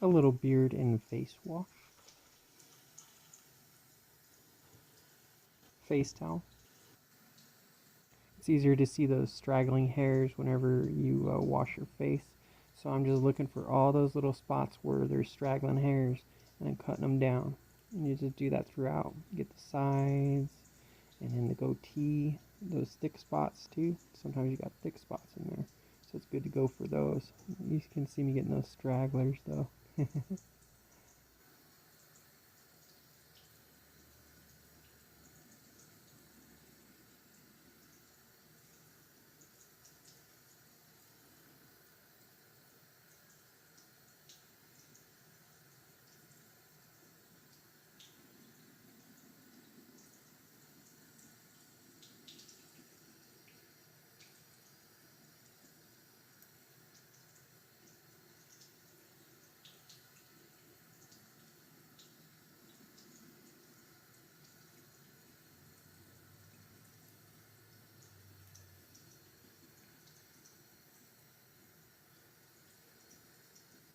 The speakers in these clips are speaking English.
a little beard and face wash. Face towel. It's easier to see those straggling hairs whenever you wash your face. So I'm just looking for all those little spots where there's straggling hairs and then cutting them down. And you just do that throughout. Get the sides and then the goatee, those thick spots too. Sometimes you got thick spots in there. So it's good to go for those. You can see me getting those stragglers though.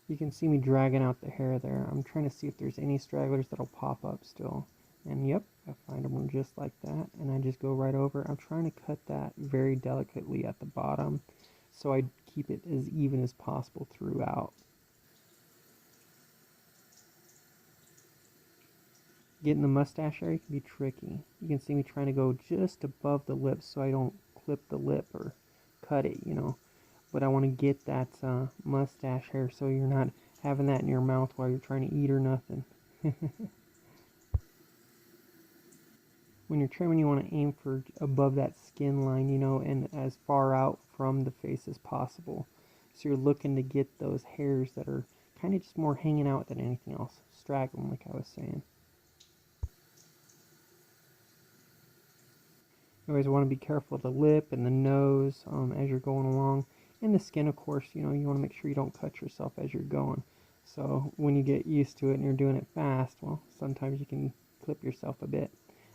You can see me dragging out the hair there. I'm trying to see if there's any stragglers that'll pop up still. And yep, I find them just like that. And I just go right over. I'm trying to cut that very delicately at the bottom so I keep it as even as possible throughout. Getting the mustache area can be tricky. You can see me trying to go just above the lips so I don't clip the lip or cut it, you know. But I want to get that mustache hair so you're not having that in your mouth while you're trying to eat or nothing. When you're trimming, you want to aim for above that skin line, you know, and as far out from the face as possible. So you're looking to get those hairs that are kind of just more hanging out than anything else. Straggling, like I was saying. You always want to be careful of the lip and the nose as you're going along. And the skin, of course, you know, you want to make sure you don't cut yourself as you're going. So when you get used to it and you're doing it fast, well, sometimes you can clip yourself a bit.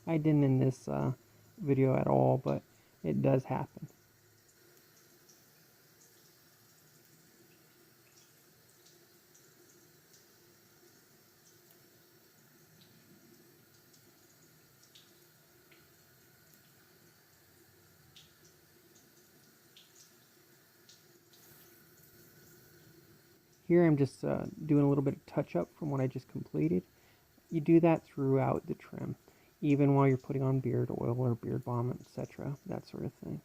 I didn't in this video at all, but it does happen. Here I'm just doing a little bit of touch up from what I just completed. You do that throughout the trim, even while you're putting on beard oil or beard balm, etc., that sort of thing.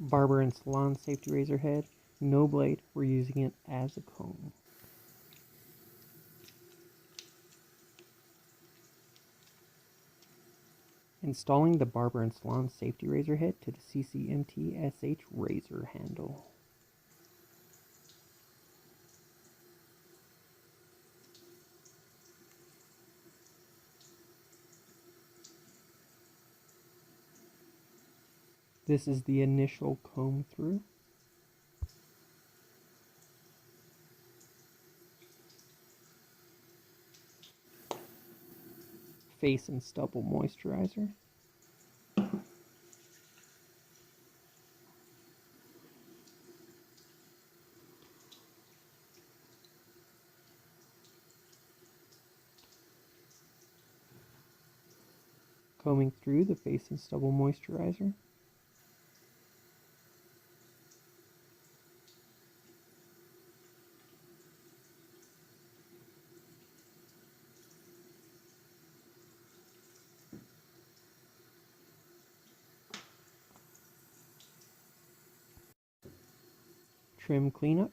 Barber and salon safety razor head, no blade, we're using it as a comb. Installing the barber and salon safety razor head to the CCMTSH razor handle. This is the initial comb through. Face and stubble moisturizer. Combing through the face and stubble moisturizer. Trim cleanup.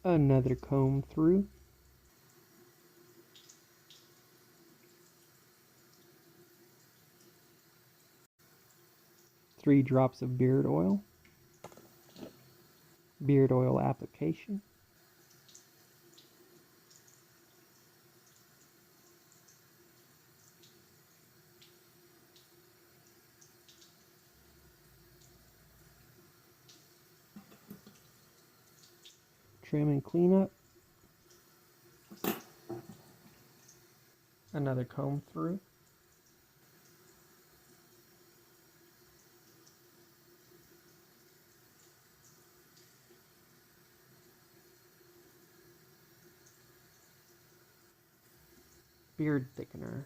Another comb through. Three drops of beard oil. Beard oil application. Trim and clean up. Another comb through. Beard thickener.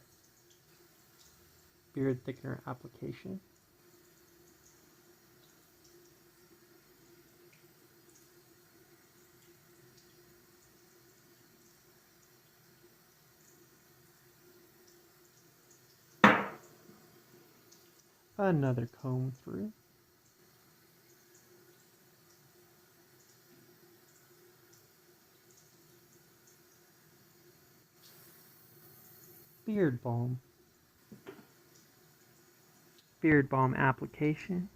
Beard thickener application. Another comb through. Beard balm. Beard balm application.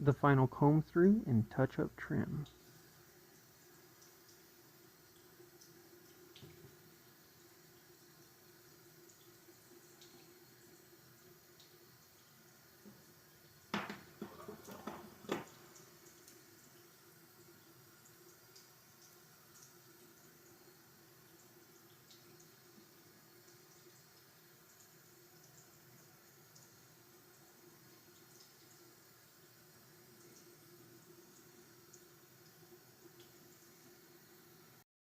The final comb through and touch up trim.